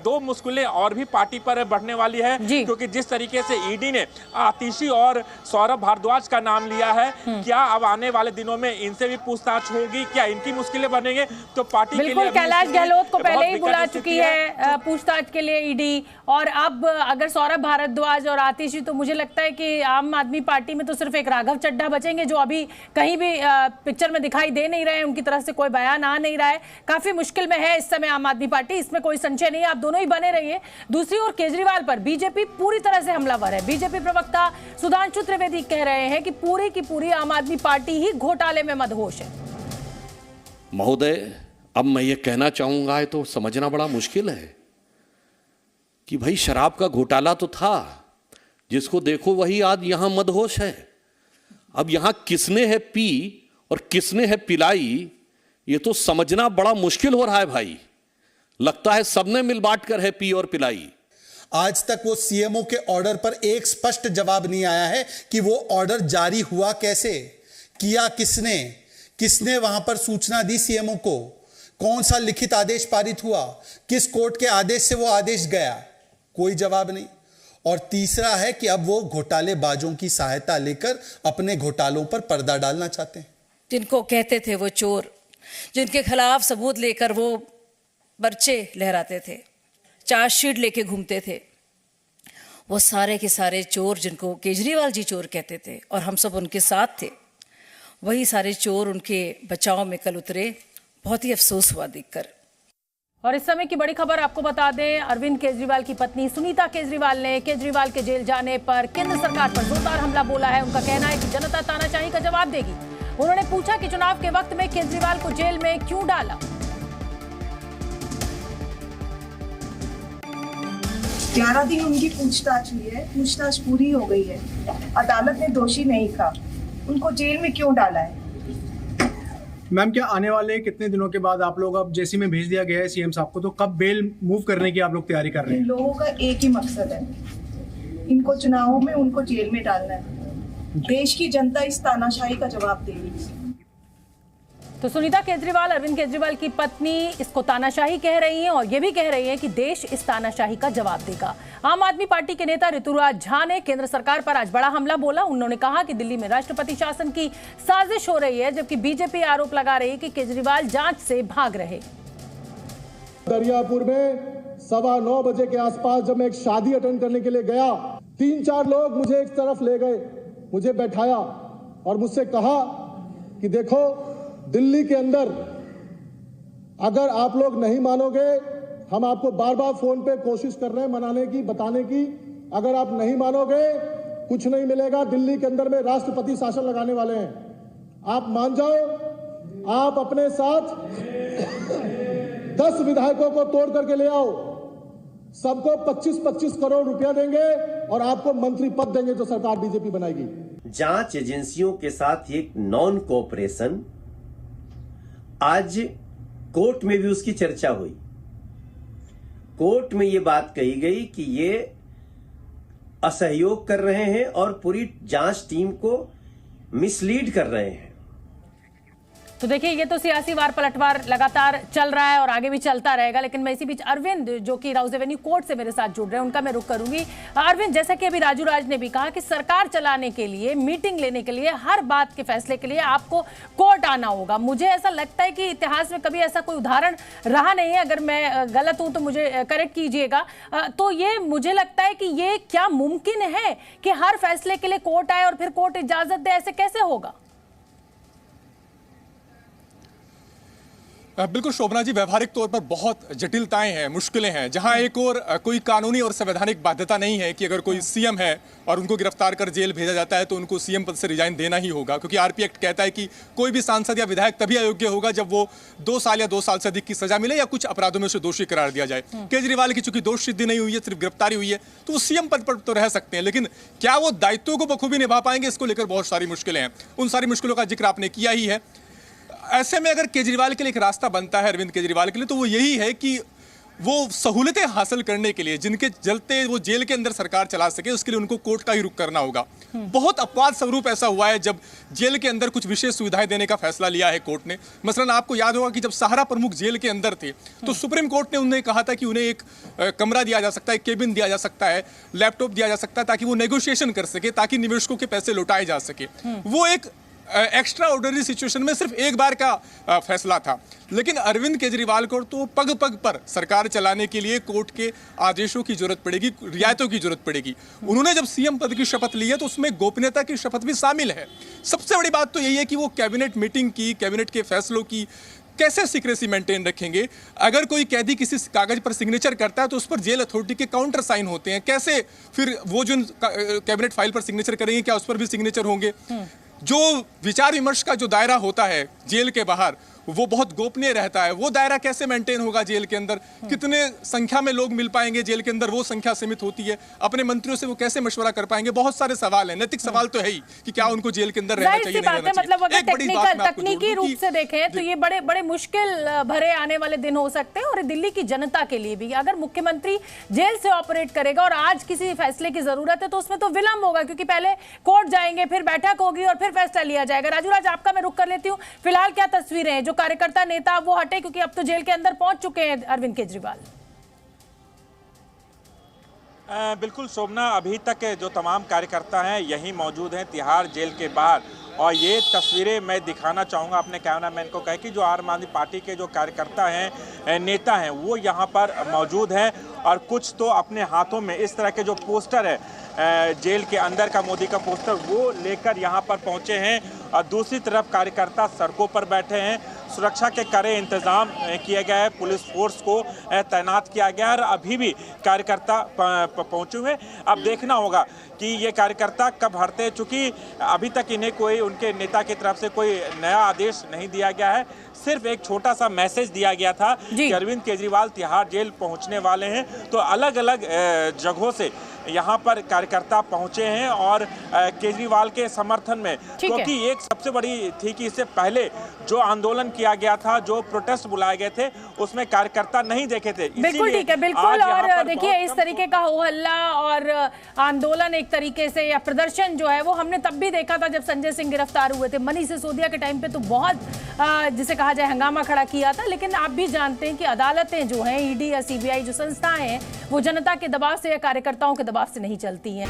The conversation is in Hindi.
दो मुश्किलें और भी पार्टी पर बढ़ने वाली है, क्योंकि जिस तरीके से ईडी ने आतिशी और सौरभ भारद्वाज का नाम लिया है, क्या अब आने वाले दिनों में इनसे भी पूछताछ होगी, क्या इनकी मुश्किलें बनेंगे, तो पार्टी के लिए कैलाश गहलोत को पहले ही बुला चुकी है पूछताछ के लिए ईडी, और अब अगर सौरभ भारद्वाज और आतिशी, तो मुझे लगता है कि आम आदमी पार्टी में तो सिर्फ एक राघव चड्ढा बचेंगे, जो अभी कहीं भी पिक्चर में दिखाई दे नहीं रहे हैं, उनकी तरफ से कोई बयान आ नहीं रहा है। काफी मुश्किल में है इस समय आम आदमी पार्टी, इसमें कोई संशय नहीं है, आप दोनों ही बने रहिए। दूसरी ओर केजरीवाल पर बीजेपी पूरी तरह से हमलावर है। बीजेपी प्रवक्ता सुधांशु त्रिवेदी कह रहे हैं कि पूरी की पूरी आम आदमी पार्टी ही घोटाले में मदहोश है। महोदय, अब मैं ये कहना चाहूंगा, तो समझना बड़ा मुश्किल है कि भाई शराब का घोटाला तो था, जिसको देखो वही आज यहां मदहोश है। अब यहां किसने है पी और किसने है पिलाई, ये तो समझना बड़ा मुश्किल हो रहा है भाई। लगता है सबने मिल बांट कर है पी और पिलाई। आज तक वो सीएमओ के ऑर्डर पर एक स्पष्ट जवाब नहीं आया है कि वो ऑर्डर जारी हुआ कैसे, किया किसने, किसने वहां पर सूचना दी सीएमओ को, कौन सा लिखित आदेश पारित हुआ, किस कोर्ट के आदेश से वो आदेश गया, कोई जवाब नहीं। और तीसरा है कि अब वो घोटालेबाजों की सहायता लेकर अपने घोटालों पर पर्दा डालना चाहते हैं। जिनको कहते थे वो चोर, जिनके खिलाफ सबूत लेकर वो पर्चे लहराते थे, चार्जशीट लेके घूमते थे, वो सारे के सारे चोर जिनको केजरीवाल जी चोर कहते थे और हम सब उनके साथ थे, वही सारे चोर उनके बचाव में कल उतरे। बहुत ही अफसोस हुआ देखकर। और इस समय की बड़ी खबर आपको बता दें, अरविंद केजरीवाल की पत्नी सुनीता केजरीवाल ने केजरीवाल के जेल जाने पर केंद्र सरकार पर जोरदार हमला बोला है। उनका कहना है कि जनता तानाशाही का जवाब देगी। उन्होंने पूछा कि चुनाव के वक्त में केजरीवाल को जेल में क्यों डाला। 11 दिन उनकी पूछताछ हुई है, पूछताछ पूरी हो गई है, अदालत ने दोषी नहीं कहा, उनको जेल में क्यों डाला है? मैम, क्या आने वाले कितने दिनों के बाद आप लोग, अब जेसी में भेज दिया गया है सीएम साहब को, तो कब बेल मूव करने की आप लोग तैयारी कर रहे हैं? इन लोगों का एक ही मकसद है, इनको चुनावों में उनको जेल में डालना है। देश की जनता इस तानाशाही का जवाब देगी। तो सुनीता केजरीवाल, अरविंद केजरीवाल की पत्नी, इसको तानाशाही कह रही हैं और ये भी कह रही हैं कि देश इस तानाशाही का जवाब देगा। आम आदमी पार्टी के नेता ऋतुराज झा ने केंद्र सरकार पर आज बड़ा हमला बोला। उन्होंने कहा कि दिल्ली में राष्ट्रपति शासन की साजिश हो रही है, जबकि बीजेपी आरोप लगा रही है कि केजरीवाल जांच से भाग रहे। दरियापुर में 9:15 बजे के आसपास जब मैं एक शादी अटेंड करने के लिए गया, 3-4 लोग मुझे एक तरफ ले गए, मुझे बैठाया और मुझसे कहा कि देखो, दिल्ली के अंदर अगर आप लोग नहीं मानोगे, हम आपको बार बार फोन पे कोशिश कर रहे हैं मनाने की, बताने की, अगर आप नहीं मानोगे कुछ नहीं मिलेगा। दिल्ली के अंदर में राष्ट्रपति शासन लगाने वाले हैं, आप मान जाओ। आप अपने साथ 10 विधायकों को तोड़ करके ले आओ, सबको 25-25 करोड़ रुपया देंगे और आपको मंत्री पद देंगे जो सरकार बीजेपी बनाएगी। जांच एजेंसियों के साथ एक नॉन कोऑपरेशन, आज कोर्ट में भी उसकी चर्चा हुई। कोर्ट में यह बात कही गई कि ये असहयोग कर रहे हैं और पूरी जांच टीम को मिसलीड कर रहे हैं। तो देखिए, ये तो सियासी वार पलटवार लगातार चल रहा है और आगे भी चलता रहेगा। लेकिन मैं इसी बीच अरविंद, जो कि राउज एवेन्यू कोर्ट से मेरे साथ जुड़ रहे हैं, उनका मैं रुख करूंगी। अरविंद, जैसा कि अभी राजू राज ने भी कहा कि सरकार चलाने के लिए, मीटिंग लेने के लिए, हर बात के फैसले के लिए आपको कोर्ट आना होगा। मुझे ऐसा लगता है कि इतिहास में कभी ऐसा कोई उदाहरण रहा नहीं है। अगर मैं गलत हूं तो मुझे करेक्ट कीजिएगा। तो ये मुझे लगता है कि ये क्या मुमकिन है कि हर फैसले के लिए कोर्ट आए और फिर कोर्ट इजाजत दे? ऐसे कैसे होगा? बिल्कुल शोभना जी, व्यवहारिक तौर पर बहुत जटिलताएं हैं, मुश्किलें हैं। जहां एक और कोई कानूनी और संवैधानिक बाध्यता नहीं है कि अगर कोई सीएम है और उनको गिरफ्तार कर जेल भेजा जाता है तो उनको सीएम पद से रिजाइन देना ही होगा, क्योंकि आरपी एक्ट कहता है कि कोई भी सांसद या विधायक तभी अयोग्य होगा जब वो 2 साल या 2 साल से अधिक की सजा मिले या कुछ अपराधों में से दोषी करार दिया जाए। केजरीवाल की चूंकि दोष सिद्धि नहीं हुई है, सिर्फ गिरफ्तारी हुई है, तो वो सीएम पद पर तो रह सकते हैं, लेकिन क्या वो दायित्वों को बखूबी निभा पाएंगे, इसको लेकर बहुत सारी मुश्किलें हैं। उन सारी मुश्किलों का जिक्र आपने किया ही है। ऐसे में अगर केजरीवाल के लिए एक रास्ता बनता है, अरविंद केजरीवाल के लिए, तो वो यही है कि वो सहूलतें हासिल करने के लिए, जिनके चलते वो जेल के अंदर सरकार चला सके, उसके लिए उनको कोर्ट का ही रुख करना होगा। बहुत अपवाद स्वरूप ऐसा हुआ है जब जेल के अंदर कुछ विशेष सुविधाएं देने का फैसला लिया है कोर्ट ने। मसलन आपको याद होगा कि जब सहारा प्रमुख जेल के अंदर थे तो सुप्रीम कोर्ट ने उन्हें कहा था कि उन्हें एक कमरा दिया जा सकता है, केबिन दिया जा सकता है, लैपटॉप दिया जा सकता है, ताकि वो नेगोशिएशन कर सके, ताकि निवेशकों के पैसे लौटाए जा सके। वो एक एक्स्ट्रा ऑर्डिनरी सिचुएशन में सिर्फ एक बार का फैसला था। लेकिन अरविंद केजरीवाल को तो पग पग पर सरकार चलाने के लिए कोर्ट के आदेशों की जरूरत पड़ेगी, रियायतों की जरूरत पड़ेगी। उन्होंने जब सीएम पद की शपथ ली है तो उसमें गोपनीयता की शपथ भी शामिल है। सबसे बड़ी बात तो यही है कि वो कैबिनेट मीटिंग की, कैबिनेट के फैसलों की कैसे सीक्रेसी मेंटेन रखेंगे। अगर कोई कैदी किसी कागज पर सिग्नेचर करता है तो उस पर जेल अथॉरिटी के काउंटर साइन होते हैं, कैसे फिर वो जो कैबिनेट फाइल पर सिग्नेचर करेंगे क्या उस पर भी सिग्नेचर होंगे। जो विचार विमर्श का जो दायरा होता है जेल के बाहर वो बहुत गोपनीय रहता है, वो दायरा कैसे मेंटेन होगा जेल के अंदर, कितने संख्या में लोग मिल पाएंगे जेल के अंदर, वो संख्या सीमित होती है। अपने मंत्रियों से वो कैसे मशवरा कर पाएंगे, बहुत सारे सवाल हैं। नैतिक सवाल तो है ही कि क्या उनको जेल के अंदर रहना चाहिए, नहीं रहना चाहिए। मतलब अगर तकनीकी रूप से देखें तो ये बड़े बड़े मुश्किल भरे आने वाले दिन हो सकते हैं और दिल्ली की जनता के लिए भी। अगर मुख्यमंत्री जेल से ऑपरेट करेगा और आज किसी फैसले की जरूरत है तो उसमें तो विलंब होगा, क्योंकि पहले कोर्ट जाएंगे, फिर बैठक होगी और फिर फैसला लिया जाएगा। राजू राज, आपका मैं रुख कर लेती हूँ। फिलहाल क्या तस्वीरें हैं? जो कार्यकर्ता नेता वो हटे क्योंकि अब तो जेल के अंदर पहुंच चुके हैं अरविंद केजरीवाल। बिल्कुल शोभना, अभी तक जो तमाम कार्यकर्ता हैं यही मौजूद हैं तिहाड़ जेल के बाहर। और ये तस्वीरें मैं दिखाना चाहूँगा अपने कैमरामैन को, कह कि जो आम आदमी पार्टी के जो कार्यकर्ता हैं, नेता हैं, वो यहाँ पर मौजूद हैं और कुछ तो अपने हाथों में इस तरह के जो पोस्टर है जेल के अंदर का मोदी का पोस्टर वो लेकर यहाँ पर पहुँचे हैं। और दूसरी तरफ कार्यकर्ता सड़कों पर बैठे हैं। सुरक्षा के कड़े इंतजाम किए गए हैं, पुलिस फोर्स को तैनात किया गया है और अभी भी कार्यकर्ता पहुँचे हुए। अब देखना होगा कि ये कार्यकर्ता कब हटते, चूँकि अभी तक इन्हें कोई उनके नेता की तरफ से कोई नया आदेश नहीं दिया गया है। सिर्फ एक छोटा सा मैसेज दिया गया था कि अरविंद केजरीवाल तिहाड़ जेल पहुंचने वाले हैं। तो अलग अलग जगहों से यहाँ पर कार्यकर्ता पहुंचे हैं और केजरीवाल के समर्थन में, क्योंकि एक सबसे बड़ी थी कि इससे पहले जो आंदोलन किया गया था, जो प्रोटेस्ट बुलाए गए थे, उसमें कार्यकर्ता नहीं देखे थे। बिल्कुल ठीक है, बिल्कुल। और देखिए इस तरीके का हो हल्ला और आंदोलन एक तरीके से या प्रदर्शन जो है वो हमने तब भी देखा था जब संजय सिंह गिरफ्तार हुए थे। मनीष सिसोदिया के टाइम पे तो बहुत जिसे कहा जाए हंगामा खड़ा किया था। लेकिन आप भी जानते हैं कि अदालतें जो हैं, ईडी या सीबीआई जो संस्थाएं हैं, वो जनता के दबाव से या कार्यकर्ताओं के दबाव से नहीं चलती हैं।